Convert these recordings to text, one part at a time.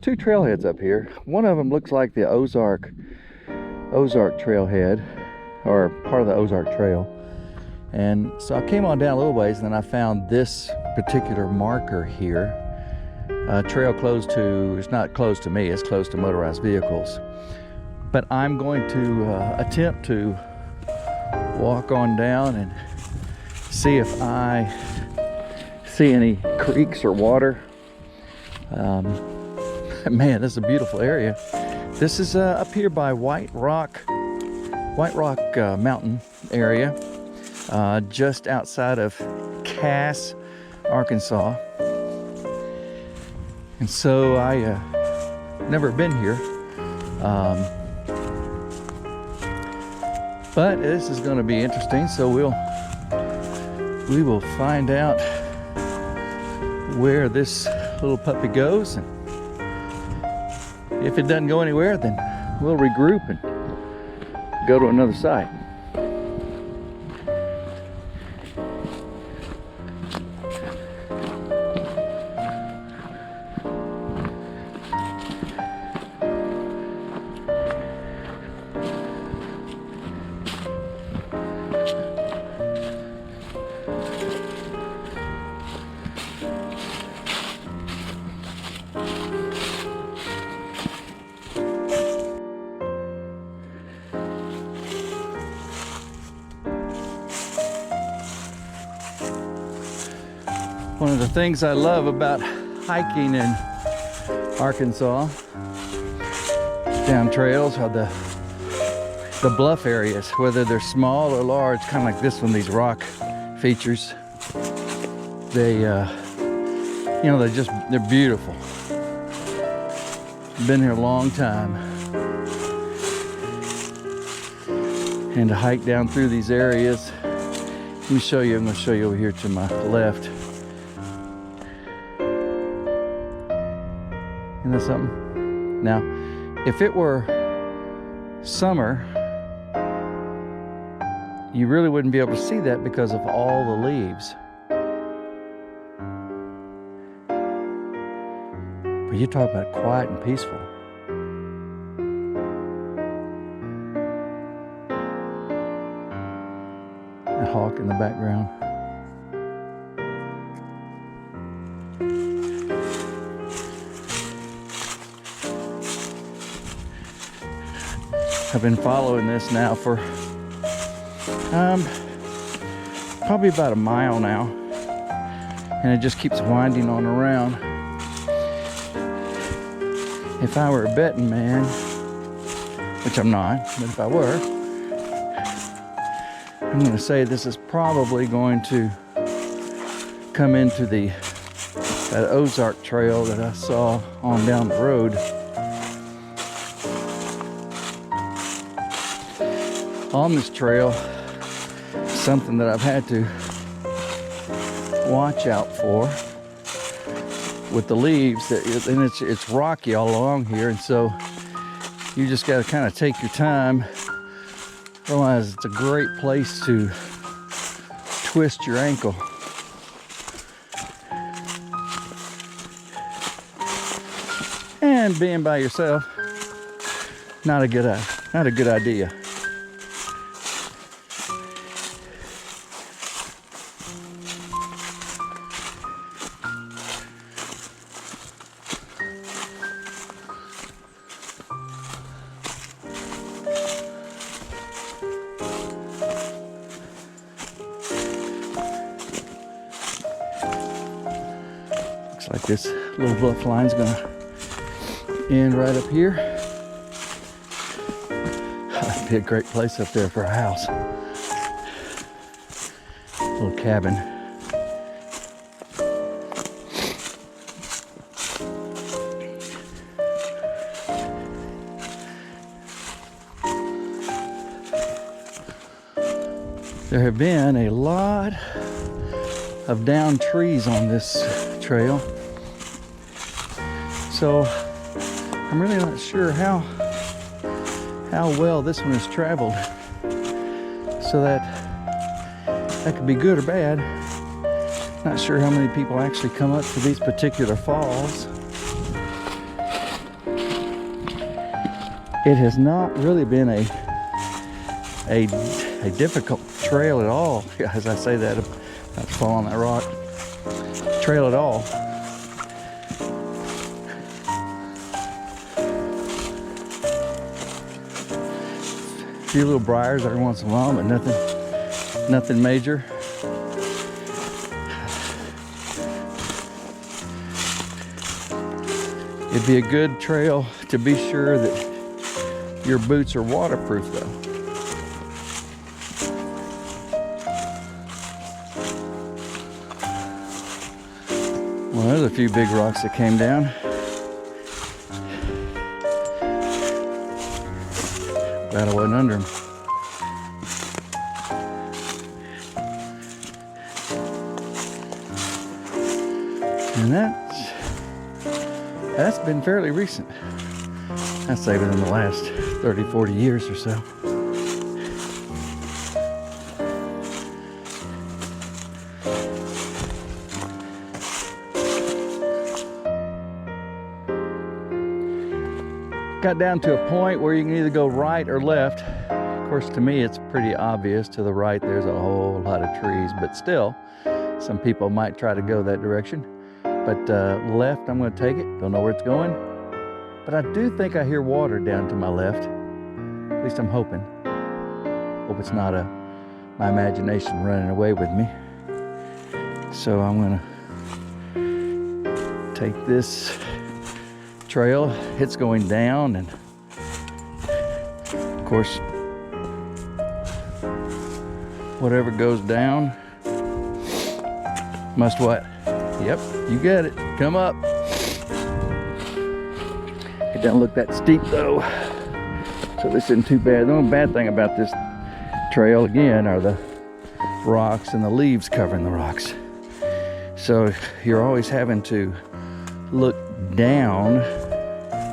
Two trailheads up here. One of them looks like the Ozark trailhead, or part of the Ozark Trail. And so I came on down a little ways, and then I found this particular marker here. Trail closed to, it's not closed to me, it's closed to motorized vehicles. But I'm going to attempt to walk on down and see if I see any creeks or water. Man, this is a beautiful area. This is up here by White Rock Mountain area, just outside of Cass, Arkansas. And so I never been here, but this is going to be interesting. So we will find out where this little puppy goes, and if it doesn't go anywhere, then we'll regroup and go to another site. One of the things I love about hiking in Arkansas down trails are the bluff areas, whether they're small or large, kind of like this one, these rock features. They, they're beautiful. Been here a long time. And to hike down through these areas, let me show you, I'm going to show you over here to my left. Isn't that something? Now, if it were summer, you really wouldn't be able to see that because of all the leaves. But you talk about quiet and peaceful. A hawk in the background. I've been following this now for probably about a mile now, and it just keeps winding on around. If I were a betting man, which I'm not, but if I were, I'm going to say this is probably going to come into that Ozark Trail that I saw on down the road. On this trail, something that I've had to watch out for with the leaves, and it's rocky all along here, and so you just got to kind of take your time. Otherwise, it's a great place to twist your ankle. And being by yourself, not a good idea. Looks like this little bluff line's gonna end right up here. That'd be a great place up there for a house. Little cabin. There have been a lot of down trees on this trail, so I'm really not sure how well this one is traveled, so that could be good or bad. Not sure how many people actually come up to these particular falls. It has not really been a difficult trail at all. As I say that, I'm about to fall on that rock. Trail at all. A few little briars every once in a while, but nothing major. It'd be a good trail to be sure that your boots are waterproof though. Well, there's a few big rocks that came down. Glad I wasn't under them. And that's been fairly recent. I'd say within the last 30, 40 years or so. Got down to a point where you can either go right or left. Of course, to me, it's pretty obvious. To the right, there's a whole lot of trees, but still, some people might try to go that direction. But left, I'm going to take it. Don't know where it's going. But I do think I hear water down to my left. At least I'm hoping. Hope it's not my imagination running away with me. So I'm going to take this trail. It's going down, and of course, whatever goes down must what? Yep, you got it. Come up. It doesn't look that steep though, so this isn't too bad. The only bad thing about this trail again are the rocks and the leaves covering the rocks. So you're always having to look down,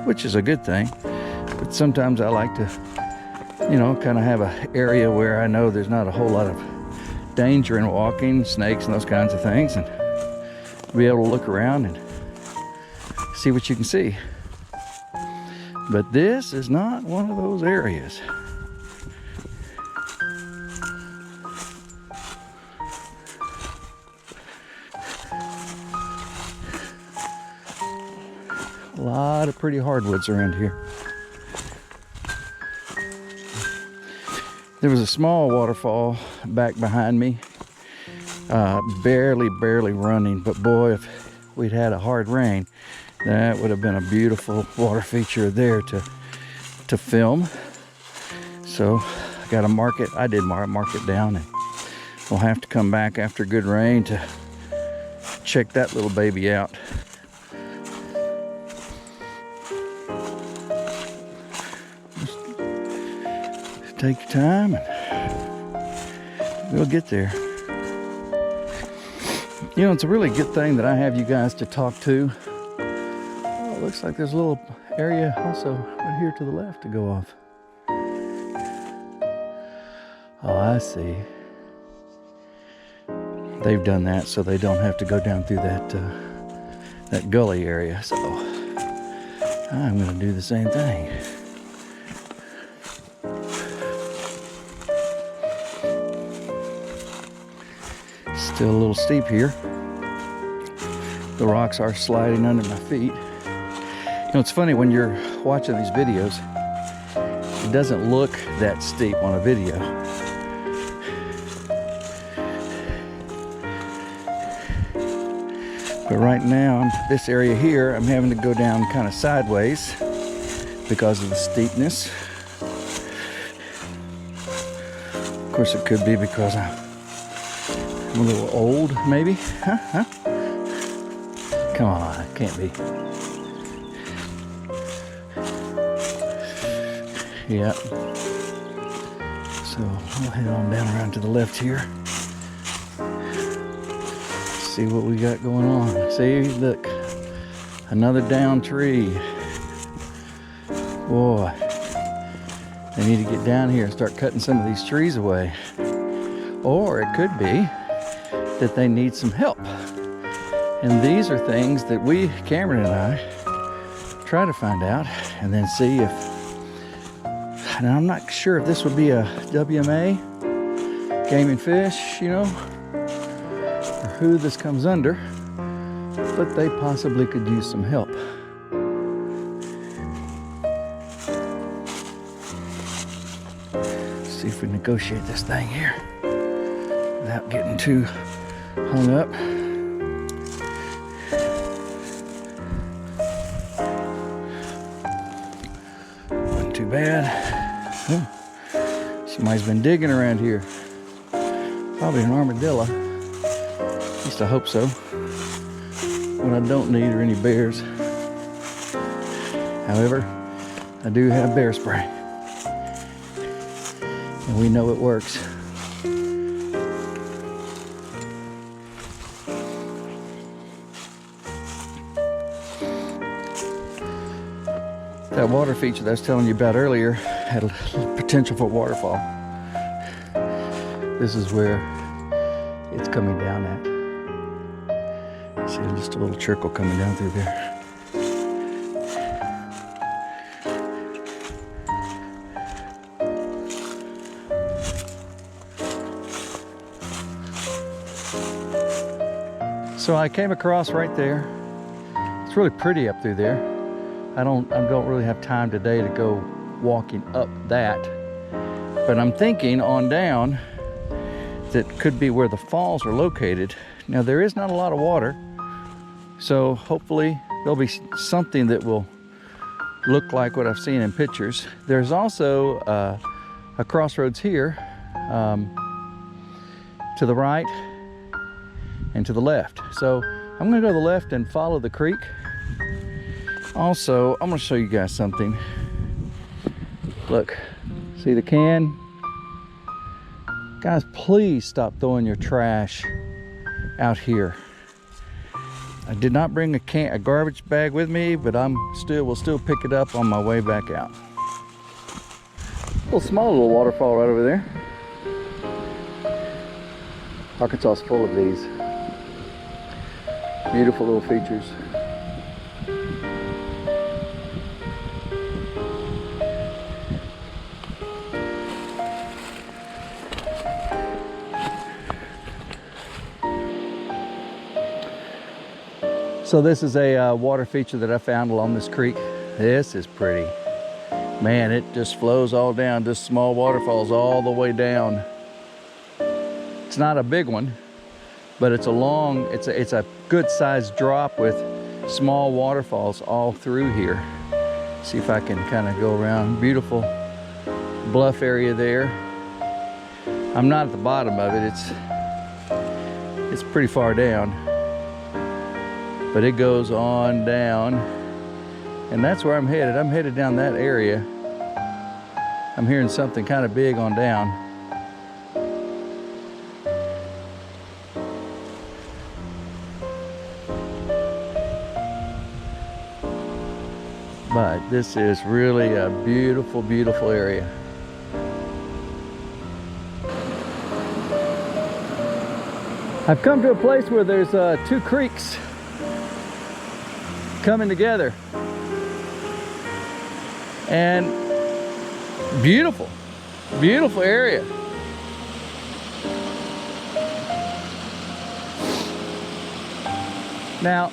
which is a good thing. But sometimes I like to, you know, kind of have an area where I know there's not a whole lot of danger in walking, snakes and those kinds of things, and be able to look around and see what you can see. But this is not one of those areas. A lot of pretty hardwoods around here. There was a small waterfall back behind me, barely running, but boy, if we'd had a hard rain, that would have been a beautiful water feature there to film. So I got to mark it. I did mark it down, and we'll have to come back after good rain to check that little baby out. Just take your time and we'll get there. You know, it's a really good thing that I have you guys to talk to. Oh, it looks like there's a little area also right here to the left to go off. Oh, I see. They've done that so they don't have to go down through that gully area. So I'm going to do the same thing. Still a little steep here. The rocks are sliding under my feet. You know, it's funny when you're watching these videos, it doesn't look that steep on a video. But right now, this area here, I'm having to go down kind of sideways because of the steepness. Of course, it could be because I'm a little old, maybe. Huh? Come on, it can't be. Yeah. So I'll head on down around to the left here. See what we got going on. See, look, another down tree. Boy, they need to get down here and start cutting some of these trees away. Or it could be that they need some help. And these are things that we, Cameron and I, try to find out and then see if And I'm not sure if this would be a WMA, game and fish, you know, or who this comes under, but they possibly could use some help. See if we negotiate this thing here without getting too hung up. Wasn't too bad. Somebody's been digging around here. Probably an armadillo. At least I hope so. What I don't need are any bears. However, I do have bear spray. And we know it works. That water feature that I was telling you about earlier had a potential for waterfall. This is where it's coming down at. See, just a little trickle coming down through there. So I came across right there. It's really pretty up through there. I don't really have time today to go walking up that, but I'm thinking on down that could be where the falls are located. Now there is not a lot of water, so hopefully there'll be something that will look like what I've seen in pictures. There's also a crossroads here to the right and to the left. So I'm gonna go to the left and follow the creek. Also, I'm gonna show you guys something. Look, see the can? Guys, please stop throwing your trash out here. I did not bring a garbage bag with me, but will still pick it up on my way back out. Small little waterfall right over there. Arkansas is full of these. Beautiful little features. So this is a water feature that I found along this creek. This is pretty. Man, it just flows all down, just small waterfalls all the way down. It's not a big one, but it's a good sized drop with small waterfalls all through here. See if I can kind of go around. Beautiful bluff area there. I'm not at the bottom of it. It's pretty far down, but it goes on down, and that's where I'm headed. I'm headed down that area. I'm hearing something kind of big on down. But this is really a beautiful, beautiful area. I've come to a place where there's two creeks coming together. And beautiful, beautiful area. Now,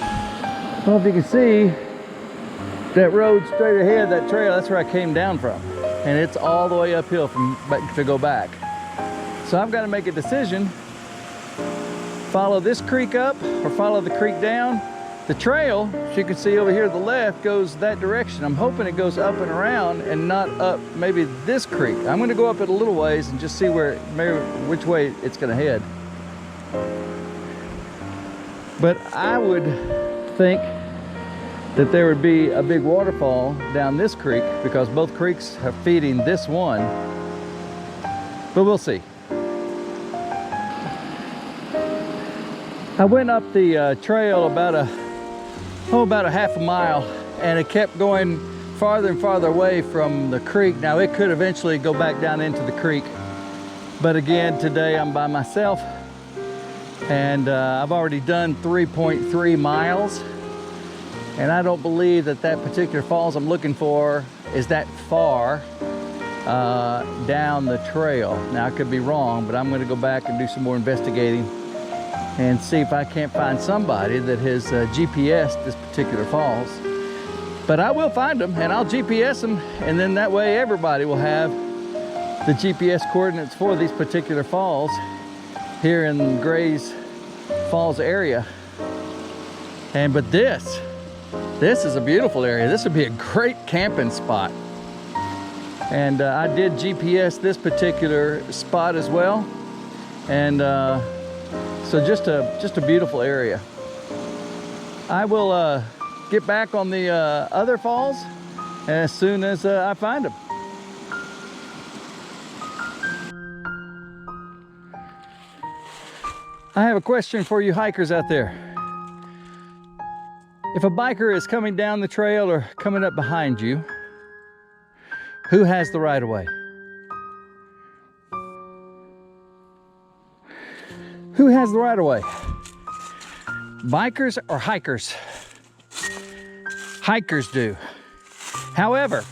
I don't know if you can see that road straight ahead, that trail, that's where I came down from. And it's all the way uphill to go back. So I've got to make a decision. Follow this creek up or follow the creek down. The trail, as you can see over here to the left, goes that direction. I'm hoping it goes up and around and not up maybe this creek. I'm going to go up it a little ways and just see which way it's going to head. But I would think that there would be a big waterfall down this creek because both creeks are feeding this one. But we'll see. I went up the trail about a half a mile, and it kept going farther and farther away from the creek. Now it could eventually go back down into the creek, but again, today I'm by myself, and I've already done 3.3 miles, and I don't believe that particular falls I'm looking for is that far down the trail. Now I could be wrong, but I'm going to go back and do some more investigating and see if I can't find somebody that has GPSed this particular falls. But I will find them and I'll GPS them, and then that way everybody will have the GPS coordinates for these particular falls here in Gray's Falls area. But this is a beautiful area. This would be a great camping spot. And I did GPS this particular spot as well. And so just a beautiful area. I will get back on the other falls as soon as I find them. I have a question for you hikers out there. If a biker is coming down the trail or coming up behind you, who has the right of way? Who has the right of way? Bikers or hikers? Hikers do. However,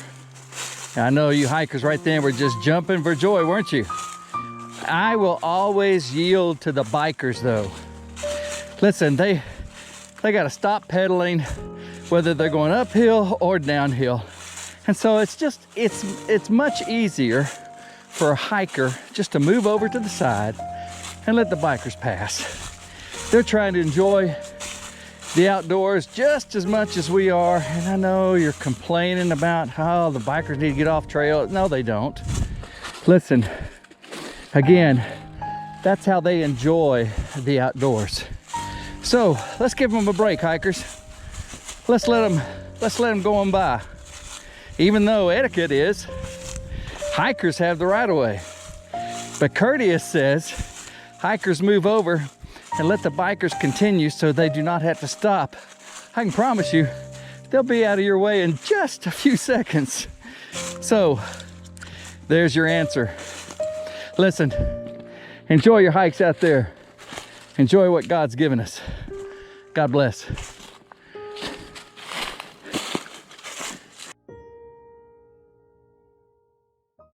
I know you hikers right then were just jumping for joy, weren't you? I will always yield to the bikers though. Listen, they got to stop pedaling, whether they're going uphill or downhill. And so it's much easier for a hiker just to move over to the side and let the bikers pass. They're trying to enjoy the outdoors just as much as we are. And I know you're complaining about how the bikers need to get off trail. No, they don't. Listen, again, that's how they enjoy the outdoors. So let's give them a break, hikers. Let's let them go on by. Even though etiquette is, hikers have the right of way. But courteous says, hikers move over and let the bikers continue so they do not have to stop. I can promise you, they'll be out of your way in just a few seconds. So, there's your answer. Listen, enjoy your hikes out there. Enjoy what God's given us. God bless.